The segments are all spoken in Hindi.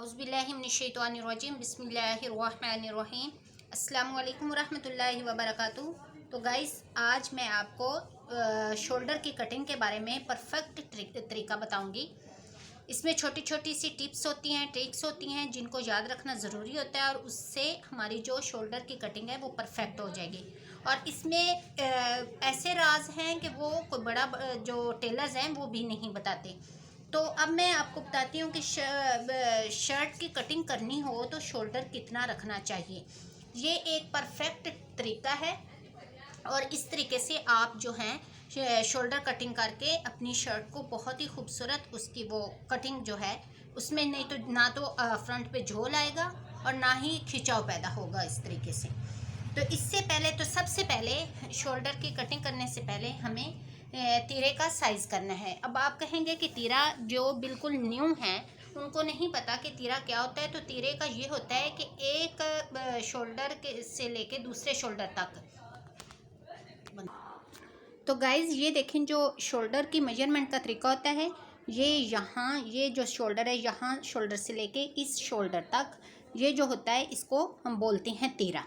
औज़ुबिल्लाहिमिनश्शैतानिर्रजीम बिस्मिल्लाहिर्रहमानिर्रहीम अस्सलामु अलैकुम वरहमतुल्लाहि वबरकातुहू। तो गाइस, आज मैं आपको शोल्डर की कटिंग के बारे में परफेक्ट तरीका बताऊंगी। इसमें छोटी छोटी सी टिप्स होती हैं, ट्रिक्स होती हैं, जिनको याद रखना ज़रूरी होता है और उससे हमारी जो शोल्डर की कटिंग है वो परफेक्ट हो जाएगी। और इसमें ऐसे राज हैं कि वो कोई बड़ा जो टेलर्स हैं वो भी नहीं बताते। तो अब मैं आपको बताती हूँ कि शर्ट की कटिंग करनी हो तो शोल्डर कितना रखना चाहिए। ये एक परफेक्ट तरीका है और इस तरीके से आप जो हैं शोल्डर कटिंग करके अपनी शर्ट को बहुत ही खूबसूरत उसकी वो कटिंग जो है उसमें नहीं तो ना तो फ्रंट पे झोल आएगा और ना ही खिंचाव पैदा होगा इस तरीके से। तो इससे पहले तो सबसे पहले शोल्डर की कटिंग करने से पहले हमें तीरे का साइज़ करना है। अब आप कहेंगे कि तीरा जो बिल्कुल न्यू हैं उनको नहीं पता कि तीरा क्या होता है। तो तीरे का ये होता है कि एक शोल्डर के से लेके दूसरे शोल्डर तक। तो गाइज़ ये देखें, जो शोल्डर की मेजरमेंट का तरीका होता है ये यहाँ, ये जो शोल्डर है यहाँ शोल्डर से लेके इस शोल्डर तक, ये जो होता है इसको हम बोलते हैं तीरा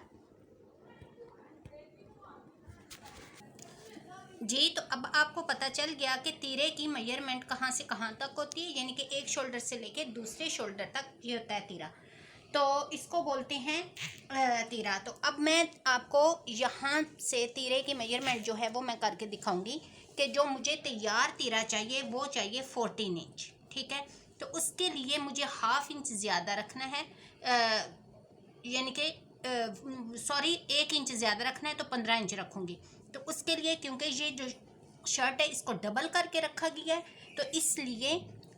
जी। तो अब आपको पता चल गया कि तीरे की मेजरमेंट कहाँ से कहाँ तक होती है, यानी कि एक शोल्डर से लेके दूसरे शोल्डर तक ये होता है तीरा। तो इसको बोलते हैं तीरा। तो अब मैं आपको यहाँ से तीरे की मेजरमेंट जो है वो मैं करके दिखाऊंगी कि जो मुझे तैयार तीरा चाहिए वो चाहिए 14 इंच, ठीक है। तो उसके लिए मुझे हाफ इंच ज़्यादा रखना है, यानी कि सॉरी 1 इंच ज़्यादा रखना है, तो 15 इंच रखूँगी। तो उसके लिए, क्योंकि ये जो शर्ट है इसको डबल करके रखा गया है, तो इसलिए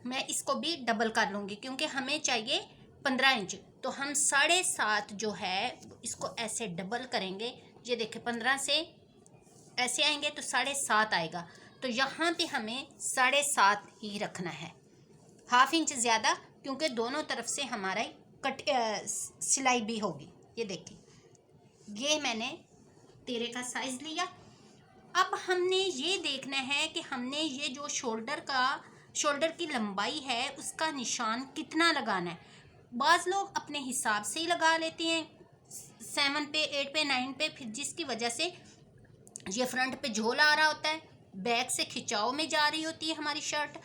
मैं इसको भी डबल कर लूँगी, क्योंकि हमें चाहिए 15 इंच। तो हम 7.5 जो है इसको ऐसे डबल करेंगे। ये देखें, 15 से ऐसे आएंगे तो 7.5 आएगा। तो यहाँ पे हमें 7.5 ही रखना है, हाफ इंच ज़्यादा, क्योंकि दोनों तरफ से हमारा सिलाई भी होगी। ये देखिए, ये मैंने तीरे का साइज़ लिया। अब हमने ये देखना है कि हमने ये जो शोल्डर की लंबाई है उसका निशान कितना लगाना है। बाज़ लोग अपने हिसाब से ही लगा लेते हैं, 7 पे, 8 पे, 9 पे, फिर जिसकी वजह से ये फ्रंट पे झोल आ रहा होता है, बैक से खिंचाव में जा रही होती है हमारी शर्ट।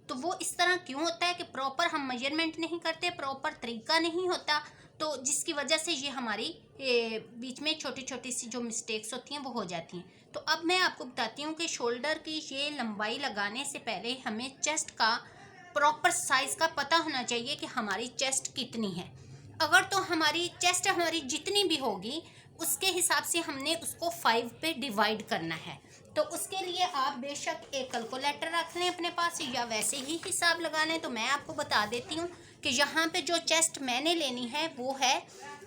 तो वो इस तरह क्यों होता है कि प्रॉपर हम मेजरमेंट नहीं करते, प्रॉपर तरीका नहीं होता, तो जिसकी वजह से ये हमारी बीच में छोटी छोटी सी जो मिस्टेक्स होती हैं वो हो जाती हैं। तो अब मैं आपको बताती हूँ कि शोल्डर की ये लंबाई लगाने से पहले हमें चेस्ट का प्रॉपर साइज़ का पता होना चाहिए कि हमारी चेस्ट कितनी है। अगर तो हमारी चेस्ट हमारी जितनी भी होगी उसके हिसाब से हमने उसको 5 पे डिवाइड करना है। तो उसके लिए आप बेशक एक कैलकुलेटर रख लें अपने पास, या वैसे ही हिसाब लगाना है। तो मैं आपको बता देती हूँ कि यहाँ पे जो चेस्ट मैंने लेनी है वो है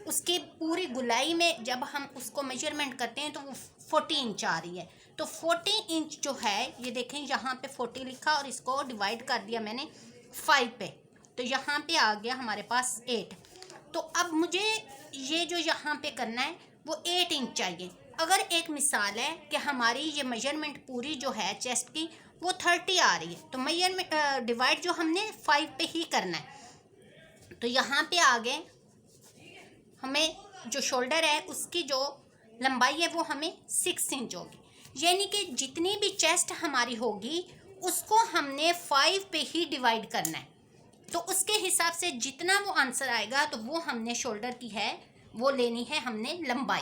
उसकी पूरी गुलाई में, जब हम उसको मेजरमेंट करते हैं तो वो 40 इंच आ रही है। तो 40 इंच जो है, ये देखें यहाँ पे 40 लिखा और इसको डिवाइड कर दिया मैंने 5 पे, तो यहाँ पे आ गया हमारे पास 8। तो अब मुझे ये जो यहाँ पे करना है वो 8 इंच चाहिए। अगर एक मिसाल है कि हमारी ये मेजरमेंट पूरी जो है चेस्ट की वो 30 आ रही है, तो मेजरमेंट डिवाइड जो हमने 5 पे ही करना है। तो यहाँ पे आ गए, हमें जो शोल्डर है उसकी जो लंबाई है वो हमें 6 इंच होगी, यानी कि जितनी भी चेस्ट हमारी होगी उसको हमने 5 पे ही डिवाइड करना है। तो उसके हिसाब से जितना वो आंसर आएगा तो वो हमने शोल्डर की है वो लेनी है हमने लंबाई।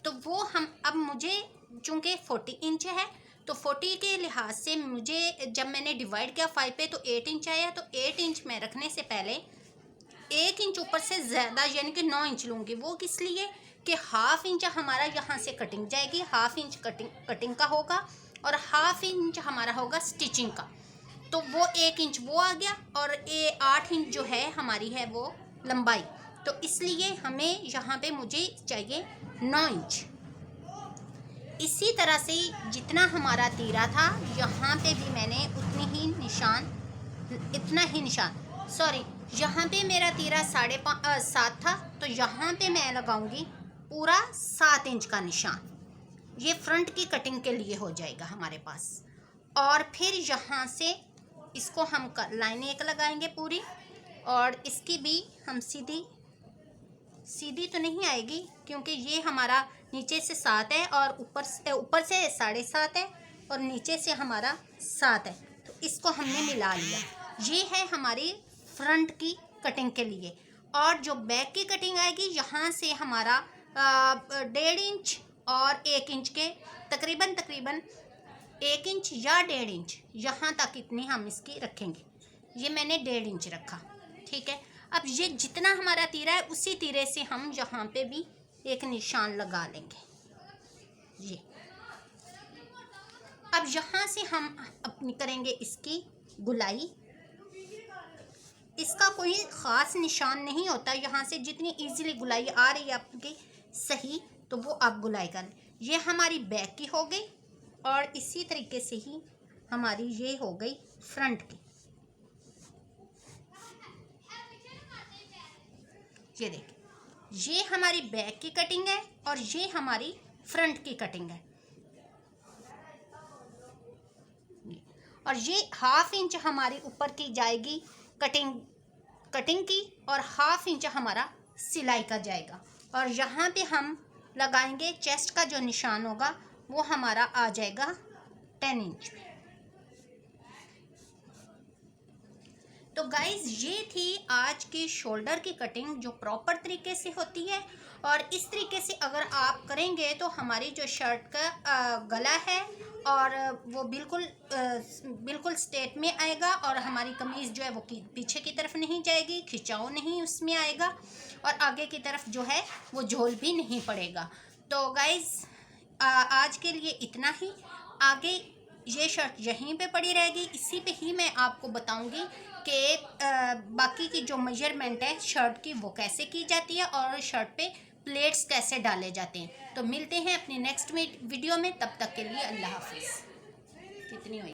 तो वो हम अब मुझे चूँकि 40 इंच है तो 40 के लिहाज से मुझे, जब मैंने डिवाइड किया 5 पे तो 8 इंच आया। तो 8 इंच में रखने से पहले 1 इंच ऊपर से ज़्यादा यानी कि 9 इंच लूँगी। वो किस लिए कि हाफ इंच हमारा यहाँ से कटिंग जाएगी, हाफ इंच कटिंग का होगा और हाफ इंच हमारा होगा स्टिचिंग का। तो वो 1 इंच वो आ गया और 8 इंच जो है हमारी है वो लंबाई। तो इसलिए हमें यहाँ पे मुझे चाहिए 9 इंच। इसी तरह से जितना हमारा तीरा था यहाँ पे भी मैंने इतना ही निशान सॉरी, यहाँ पे मेरा तीरा 7.5 था, तो यहाँ पे मैं लगाऊंगी पूरा 7 इंच का निशान। ये फ्रंट की कटिंग के लिए हो जाएगा हमारे पास। और फिर यहाँ से इसको हम लाइन एक लगाएंगे पूरी, और इसकी भी हम सीधी तो नहीं आएगी, क्योंकि ये हमारा नीचे से 7 है और ऊपर से 7.5 है और नीचे से हमारा 7 है, तो इसको हमने मिला लिया। ये है हमारी फ्रंट की कटिंग के लिए। और जो बैक की कटिंग आएगी, यहाँ से हमारा 1.5 इंच और 1 इंच के तकरीबन 1 इंच या 1.5 इंच यहाँ तक इतनी हम इसकी रखेंगे। ये मैंने 1.5 इंच रखा, ठीक है। अब ये जितना हमारा तीरा है उसी तीरे से हम यहाँ पे भी एक निशान लगा लेंगे। ये अब यहाँ से हम अपनी करेंगे इसकी गुलाई। इसका कोई ख़ास निशान नहीं होता, यहाँ से जितनी इजीली गुलाई आ रही है आपकी सही, तो वो आप गुलाई कर लें। ये हमारी बैक की हो गई और इसी तरीके से ही हमारी ये हो गई फ्रंट की। ये देखिए, ये हमारी बैक की कटिंग है और ये हमारी फ्रंट की कटिंग है। और ये 1/2 इंच हमारी ऊपर की जाएगी कटिंग की और 1/2 इंच हमारा सिलाई का जाएगा। और यहाँ पे हम लगाएंगे चेस्ट का जो निशान होगा वो हमारा आ जाएगा 10 इंच पे। तो गाइज ये थी आज की शोल्डर की कटिंग जो प्रॉपर तरीके से होती है। और इस तरीके से अगर आप करेंगे तो हमारी जो शर्ट का गला है और वो बिल्कुल स्ट्रेट में आएगा और हमारी कमीज़ जो है वो पीछे की तरफ नहीं जाएगी, खिंचाव नहीं उसमें आएगा और आगे की तरफ जो है वो झोल भी नहीं पड़ेगा। तो गाइज आज के लिए इतना ही। आगे ये शर्ट यहीं पे पड़ी रहेगी, इसी पे ही मैं आपको बताऊंगी कि बाकी की जो मेजरमेंट है शर्ट की वो कैसे की जाती है और शर्ट पे प्लेट्स कैसे डाले जाते हैं। तो मिलते हैं अपनी नेक्स्ट वीडियो में, तब तक के लिए अल्लाह हाफिज़। कितनी हुई?